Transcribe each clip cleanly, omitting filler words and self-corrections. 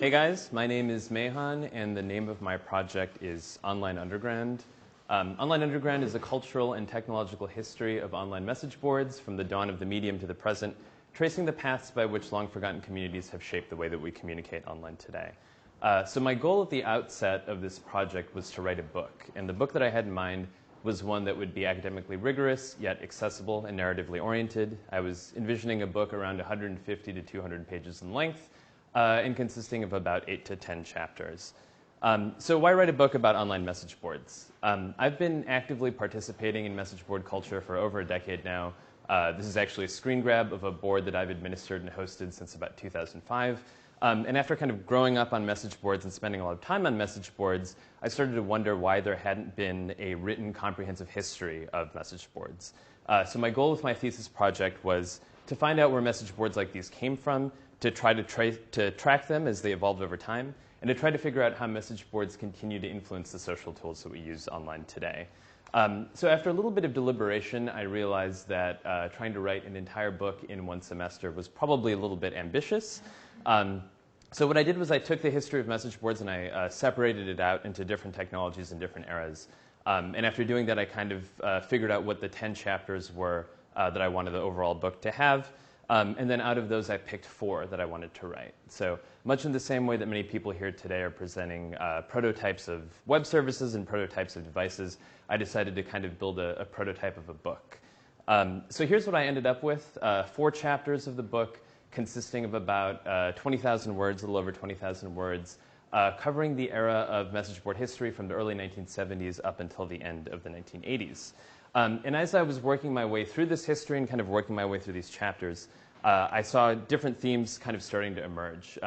Hey guys, my name is Mehan, and the name of my project is Online Underground. Online Underground is a cultural and technological history of online message boards from the dawn of the medium to the present, tracing the paths by which long-forgotten communities have shaped the way that we communicate online today. So my goal at the outset of this project was to write a book, and the book that I had in mind was one that would be academically rigorous, yet accessible and narratively oriented. I was envisioning a book around 150 to 200 pages in length, and consisting of about 8 to 10 chapters. So why write a book about online message boards? I've been actively participating in message board culture for over a decade now. This is actually a screen grab of a board that I've administered and hosted since about 2005. And after kind of growing up on message boards and spending a lot of time on message boards, I started to wonder why there hadn't been a written comprehensive history of message boards. So my goal with my thesis project was to find out where message boards like these came from, to try to track them as they evolved over time, and to try to figure out how message boards continue to influence the social tools that we use online today. So after a little bit of deliberation, I realized that trying to write an entire book in one semester was probably a little bit ambitious. So what I did was I took the history of message boards and I separated it out into different technologies and different eras. And after doing that, I kind of figured out what the 10 chapters were that I wanted the overall book to have. And then out of those, I picked 4 that I wanted to write. So much in the same way that many people here today are presenting prototypes of web services and prototypes of devices, I decided to kind of build a prototype of a book. So here's what I ended up with, 4 chapters of the book consisting of about 20,000 words, a little over 20,000 words, covering the era of message board history from the early 1970s up until the end of the 1980s. And as I was working my way through this history and kind of working my way through these chapters, I saw different themes kind of starting to emerge.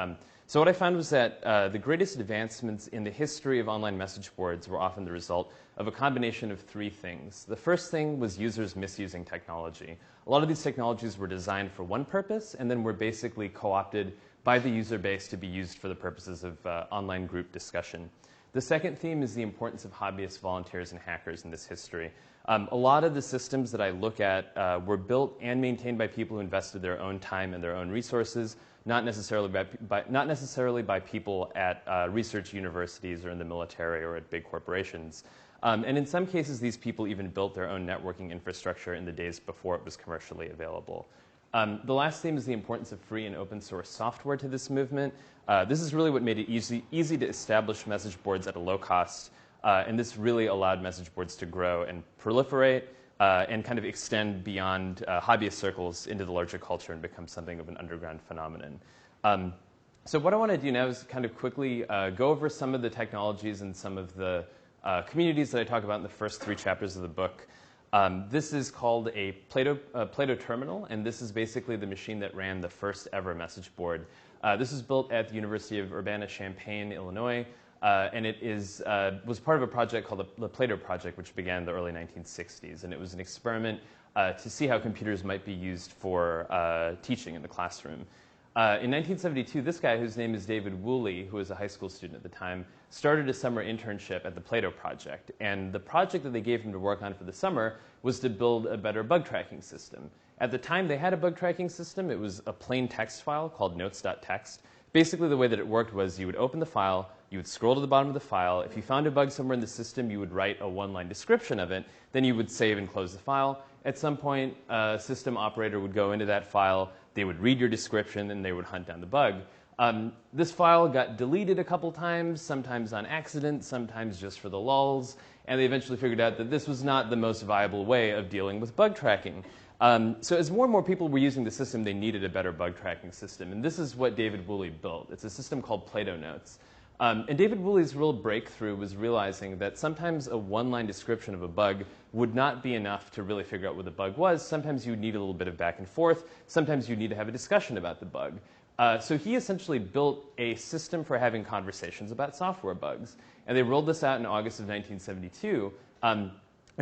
So what I found was that the greatest advancements in the history of online message boards were often the result of a combination of 3 things. The first thing was users misusing technology. A lot of these technologies were designed for one purpose and then were basically co-opted by the user base to be used for the purposes of online group discussion. The second theme is the importance of hobbyists, volunteers, and hackers in this history. A lot of the systems that I look at were built and maintained by people who invested their own time and their own resources, not necessarily by people at research universities or in the military or at big corporations. And in some cases, these people even built their own networking infrastructure in the days before it was commercially available. The last theme is the importance of free and open source software to this movement. This is really what made it easy to establish message boards at a low cost. And this really allowed message boards to grow and proliferate and kind of extend beyond hobbyist circles into the larger culture and become something of an underground phenomenon. So what I want to do now is kind of quickly go over some of the technologies and some of the communities that I talk about in the first 3 chapters of the book. This is called a Plato terminal, and this is basically the machine that ran the first ever message board. This was built at the University of Urbana-Champaign, Illinois. And it was part of a project called the Plato Project, which began in the early 1960s. And it was an experiment to see how computers might be used for teaching in the classroom. In 1972, this guy, whose name is David Woolley, who was a high school student at the time, started a summer internship at the Plato Project. And the project that they gave him to work on for the summer was to build a better bug tracking system. At the time they had a bug tracking system, it was a plain text file called notes.txt. Basically, the way that it worked was you would open the file, you would scroll to the bottom of the file. If you found a bug somewhere in the system, you would write a 1-line description of it. Then you would save and close the file. At some point, a system operator would go into that file. They would read your description, and they would hunt down the bug. This file got deleted a couple times, sometimes on accident, sometimes just for the lulz. And they eventually figured out that this was not the most viable way of dealing with bug tracking. So as more and more people were using the system, they needed a better bug tracking system. And this is what David Woolley built. It's a system called Plato Notes. And David Woolley's real breakthrough was realizing that sometimes a 1-line description of a bug would not be enough to really figure out what the bug was. Sometimes you would need a little bit of back and forth. Sometimes you need to have a discussion about the bug. So he essentially built a system for having conversations about software bugs. And they rolled this out in August of 1972. And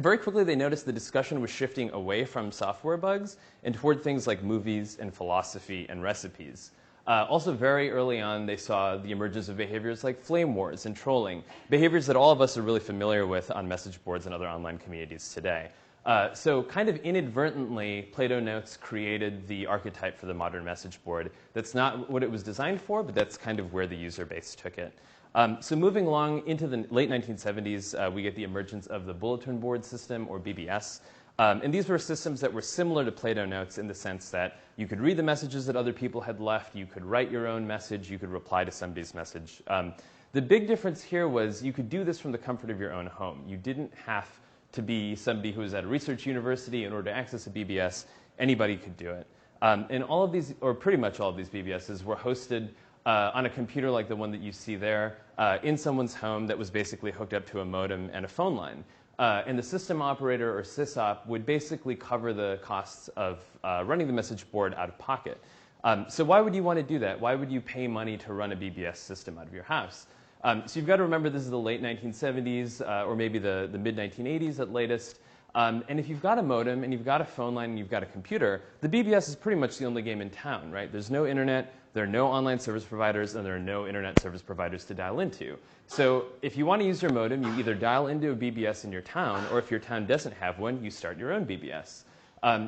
very quickly, they noticed the discussion was shifting away from software bugs and toward things like movies and philosophy and recipes. Also, very early on, they saw the emergence of behaviors like flame wars and trolling, behaviors that all of us are really familiar with on message boards and other online communities today. So kind of inadvertently, Plato Notes created the archetype for the modern message board. That's not what it was designed for, but that's kind of where the user base took it. So moving along into the late 1970s, we get the emergence of the bulletin board system, or BBS. And these were systems that were similar to Plato Notes in the sense that you could read the messages that other people had left, you could write your own message, you could reply to somebody's message. The big difference here was you could do this from the comfort of your own home. You didn't have to be somebody who was at a research university in order to access a BBS. Anybody could do it. And all of these, or pretty much all of these BBSs, were hosted on a computer like the one that you see there in someone's home that was basically hooked up to a modem and a phone line. And the system operator, or sysop, would basically cover the costs of running the message board out of pocket. So why would you want to do that? Why would you pay money to run a BBS system out of your house? So you've got to remember this is the late 1970s, or maybe the mid-1980s at latest. And if you've got a modem and you've got a phone line and you've got a computer, the BBS is pretty much the only game in town, right? There's no internet, there are no online service providers, and there are no internet service providers to dial into. So if you want to use your modem, you either dial into a BBS in your town, or if your town doesn't have one, you start your own BBS.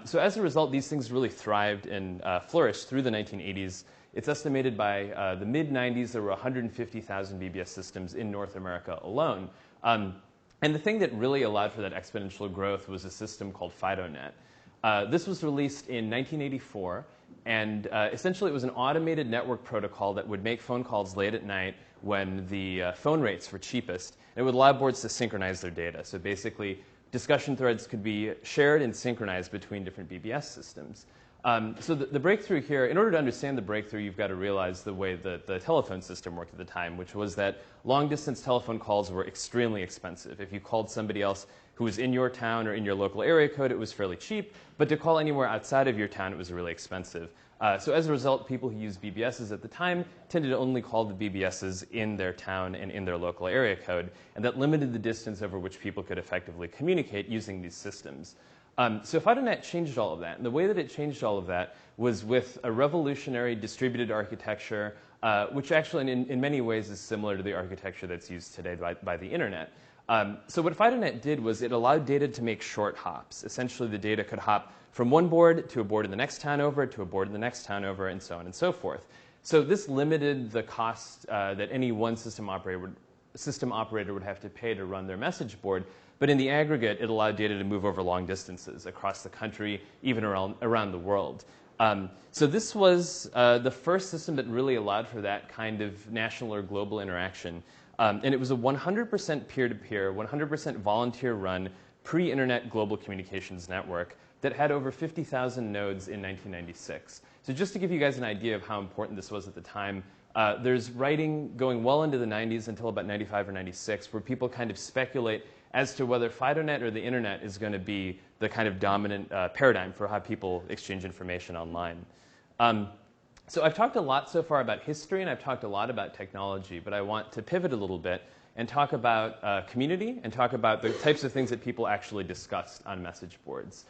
So as a result, these things really thrived and flourished through the 1980s. It's estimated by the mid-90s there were 150,000 BBS systems in North America alone. And the thing that really allowed for that exponential growth was a system called FidoNet. This was released in 1984, and essentially it was an automated network protocol that would make phone calls late at night when the phone rates were cheapest. And it would allow boards to synchronize their data. So basically, discussion threads could be shared and synchronized between different BBS systems. So the breakthrough here, in order to understand the breakthrough, you've got to realize the way that the telephone system worked at the time, which was that long-distance telephone calls were extremely expensive. If you called somebody else who was in your town or in your local area code, it was fairly cheap. But to call anywhere outside of your town, it was really expensive. So as a result, people who used BBSs at the time tended to only call the BBSs in their town and in their local area code. And that limited the distance over which people could effectively communicate using these systems. So FidoNet changed all of that. And the way that it changed all of that was with a revolutionary distributed architecture, which actually in many ways is similar to the architecture that's used today by the internet. So what FidoNet did was it allowed data to make short hops. Essentially, the data could hop from one board to a board in the next town over, to a board in the next town over, and so on and so forth. So this limited the cost that any one system operator would have to pay to run their message board. But in the aggregate, it allowed data to move over long distances across the country, even around the world. So this was the first system that really allowed for that kind of national or global interaction. And it was a 100% peer-to-peer, 100% volunteer-run, pre-internet global communications network that had over 50,000 nodes in 1996. So just to give you guys an idea of how important this was at the time, there's writing going well into the 90s until about 95 or 96, where people kind of speculate as to whether FidoNet or the internet is going to be the kind of dominant paradigm for how people exchange information online. So I've talked a lot so far about history, and I've talked a lot about technology, but I want to pivot a little bit and talk about community and talk about the types of things that people actually discussed on message boards.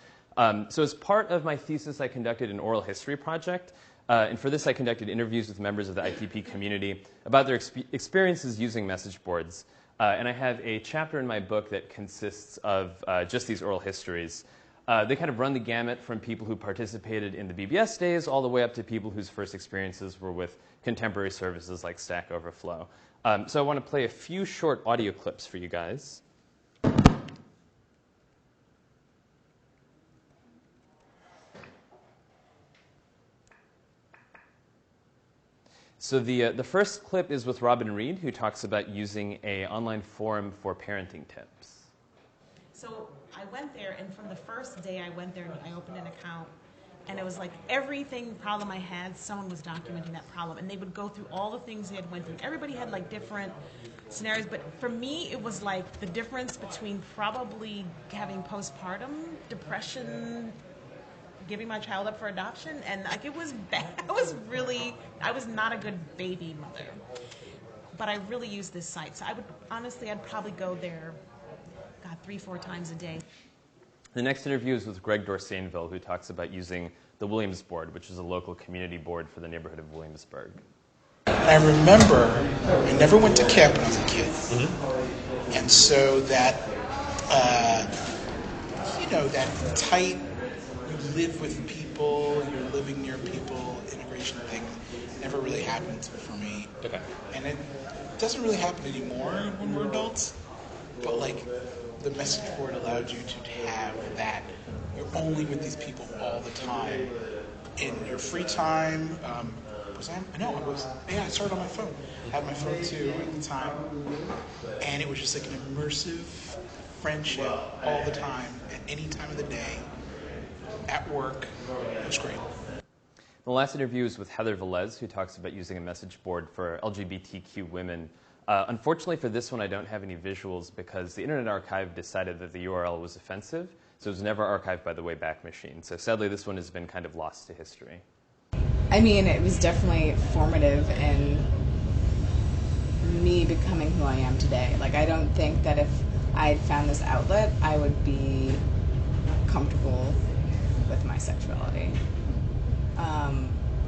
So as part of my thesis, I conducted an oral history project. And for this, I conducted interviews with members of the ITP community about their experiences using message boards. And I have a chapter in my book that consists of just these oral histories. They kind of run the gamut from people who participated in the BBS days all the way up to people whose first experiences were with contemporary services like Stack Overflow. So I want to play a few short audio clips for you guys. So the first clip is with Robin Reed, who talks about using an online forum for parenting tips. So I went there, and from the first day I went there, I opened an account, and it was like everything problem I had, someone was documenting that problem, and they would go through all the things they had went through. Everybody had like different scenarios, but for me, it was like the difference between probably having postpartum depression, giving my child up for adoption, and like it was bad. I was not a good baby mother, but I really used this site. So I'd probably go there, 3-4 times a day. The next interview is with Greg Dorsainville, who talks about using the Williams Board, which is a local community board for the neighborhood of Williamsburg. I remember I never went to camp when I was a kid, and so that that tight, you live with people, you're living near people, integration thing never really happened for me. Okay. And it doesn't really happen anymore when we're adults, but like the message board allowed you to have that. You're only with these people all the time. In your free time, I started on my phone. I had my phone too at the time. And it was just like an immersive friendship all the time, at any time of the day, at work. It was great. The last interview is with Heather Velez, who talks about using a message board for LGBTQ women. Unfortunately for this one, I don't have any visuals because the Internet Archive decided that the URL was offensive, so it was never archived by the Wayback Machine. So sadly, this one has been kind of lost to history. I mean, it was definitely formative in me becoming who I am today. Like, I don't think that if I had found this outlet, I would be comfortable with my sexuality.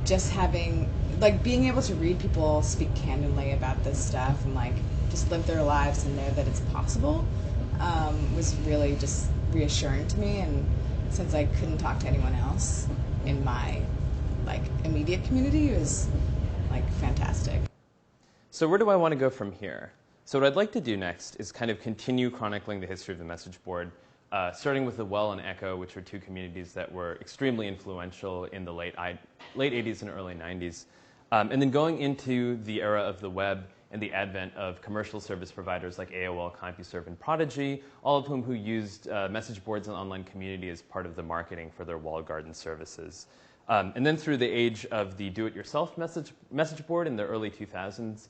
Just having, like, being able to read people speak candidly about this stuff and, like, just live their lives and know that it's possible was really just reassuring to me. And since I couldn't talk to anyone else in my, like, immediate community, it was, like, fantastic. So where do I want to go from here? So what I'd like to do next is kind of continue chronicling the history of the message board, starting with the Well and Echo, which are two communities that were extremely influential in the late 80s and early 90s, and then going into the era of the web and the advent of commercial service providers like AOL, CompuServe, and Prodigy, all of whom used message boards and online community as part of the marketing for their walled garden services. And then through the age of the do-it-yourself message board in the early 2000s,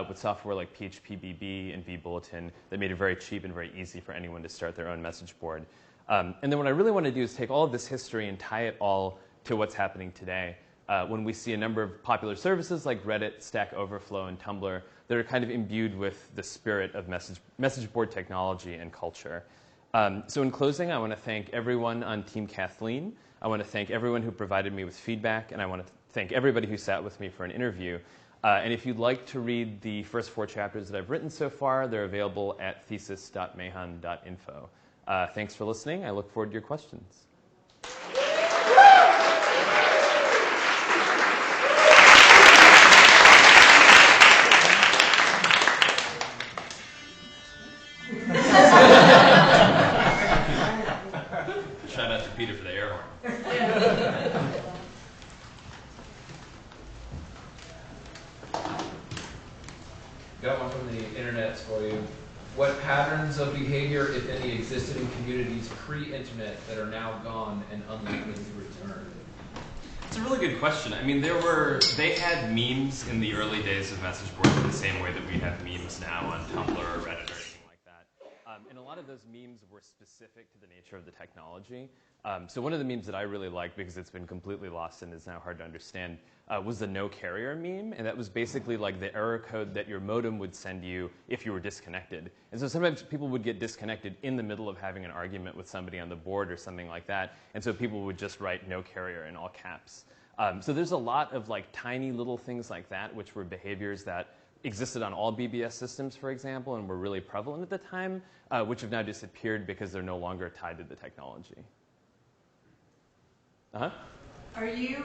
with software like PHPBB and vBulletin that made it very cheap and very easy for anyone to start their own message board. And then what I really want to do is take all of this history and tie it all to what's happening today when we see a number of popular services like Reddit, Stack Overflow, and Tumblr that are kind of imbued with the spirit of message board technology and culture. So in closing, I want to thank everyone on Team Kathleen. I want to thank everyone who provided me with feedback, and I want to thank everybody who sat with me for an interview. And if you'd like to read the first 4 chapters that I've written so far, they're available at thesis.mayhan.info. Thanks for listening. I look forward to your questions. Shout out to Peter for the air horn. Got one from the internet for you. What patterns of behavior, if any, existed in communities pre-internet that are now gone and unlikely to return? It's a really good question. I mean, they had memes in the early days of message boards in the same way that we have memes now on Tumblr or Reddit or anything like that. And a lot of those memes were specific to the nature of the technology. So one of the memes that I really liked, because it's been completely lost and is now hard to understand, was the no carrier meme. And that was basically like the error code that your modem would send you if you were disconnected. And so sometimes people would get disconnected in the middle of having an argument with somebody on the board or something like that. And so people would just write no carrier in all caps. So there's a lot of like tiny little things like that, which were behaviors that existed on all BBS systems, for example, and were really prevalent at the time, which have now disappeared because they're no longer tied to the technology. Are you,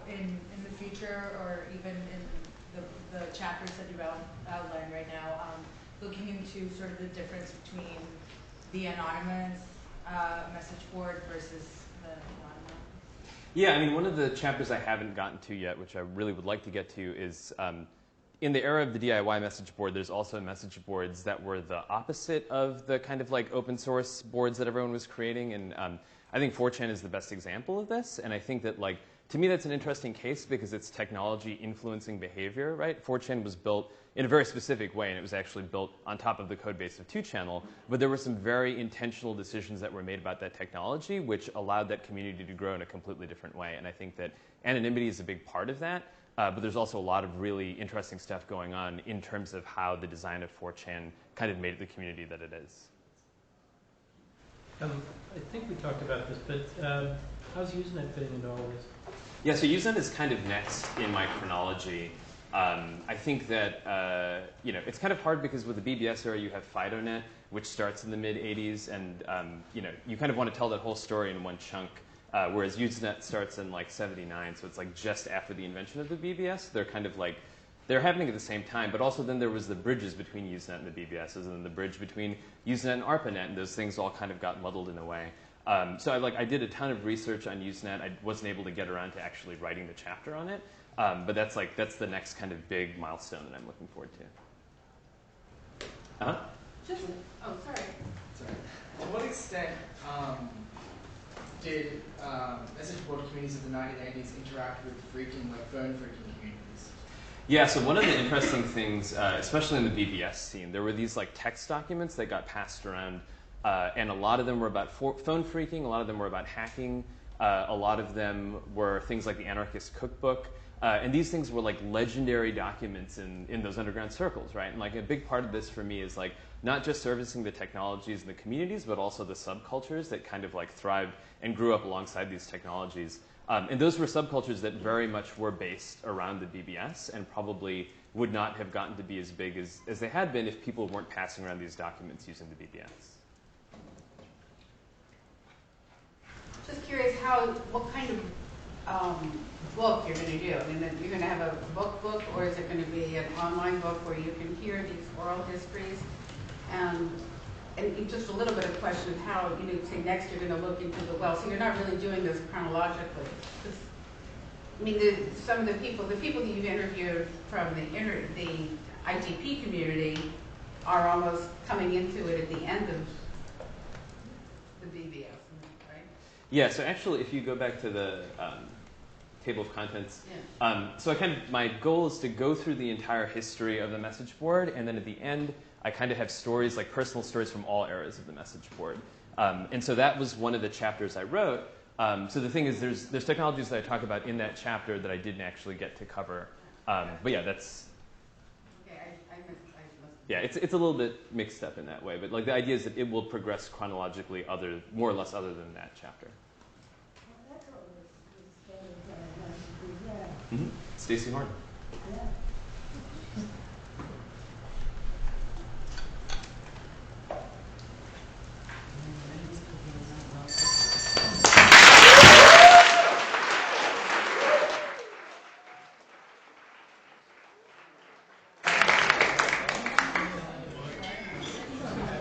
in the future, or even in the chapters that you've outlined right now, looking into sort of the difference between the anonymous message board versus the anonymous? Yeah, I mean, one of the chapters I haven't gotten to yet, which I really would like to get to, is in the era of the DIY message board, there's also message boards that were the opposite of the kind of like open source boards that everyone was creating. And I think 4chan is the best example of this. And I think that, like, to me, that's an interesting case because it's technology influencing behavior, right? 4chan was built in a very specific way, and it was actually built on top of the code base of 2channel. But there were some very intentional decisions that were made about that technology, which allowed that community to grow in a completely different way. And I think that anonymity is a big part of that. But there's also a lot of really interesting stuff going on in terms of how the design of 4chan kind of made it the community that it is. I think we talked about this, but how's Usenet fitting into all this? Yeah, so Usenet is kind of next in my chronology. I think that it's kind of hard because with the BBS era you have FidoNet, which starts in the mid-'80s, and you kind of want to tell that whole story in one chunk. Whereas Usenet starts in like '79, so it's like just after the invention of the BBS. They're kind of like they're happening at the same time, but also then there was the bridges between Usenet and the BBSs, and then the bridge between Usenet and ARPANET, and those things all kind of got muddled in a way. So I did a ton of research on Usenet. I wasn't able to get around to actually writing the chapter on it, but that's the next kind of big milestone that I'm looking forward to. Sorry. To what extent did message board communities of the 1980s interact with phone phreaking communities? Yeah, so one of the interesting things, especially in the BBS scene, there were these like text documents that got passed around, and a lot of them were about phone phreaking, a lot of them were about hacking, a lot of them were things like the Anarchist Cookbook, and these things were like legendary documents in those underground circles, right? And like a big part of this for me is like not just servicing the technologies and the communities, but also the subcultures that kind of like thrived and grew up alongside these technologies. And those were subcultures that very much were based around the BBS and probably would not have gotten to be as big as they had been if people weren't passing around these documents using the BBS. Just curious what kind of book you're going to do. I mean, you're going to have a book, or is it going to be an online book where you can hear these oral histories? And just a little bit of question of how, say next you're going to look into so you're not really doing this chronologically. I mean, some of the people that you've interviewed from the ITP community are almost coming into it at the end of the BBS, right? Yeah, so actually if you go back to the table of contents, so my goal is to go through the entire history of the message board, and then at the end I kind of have stories, like personal stories from all eras of the message board. And so that was one of the chapters I wrote. So the thing is, there's technologies that I talk about in that chapter that I didn't actually get to cover. But yeah, that's... Okay, I must... Yeah, it's a little bit mixed up in that way. But like the idea is that it will progress chronologically more or less other than that chapter. Stacey Horn. Yeah.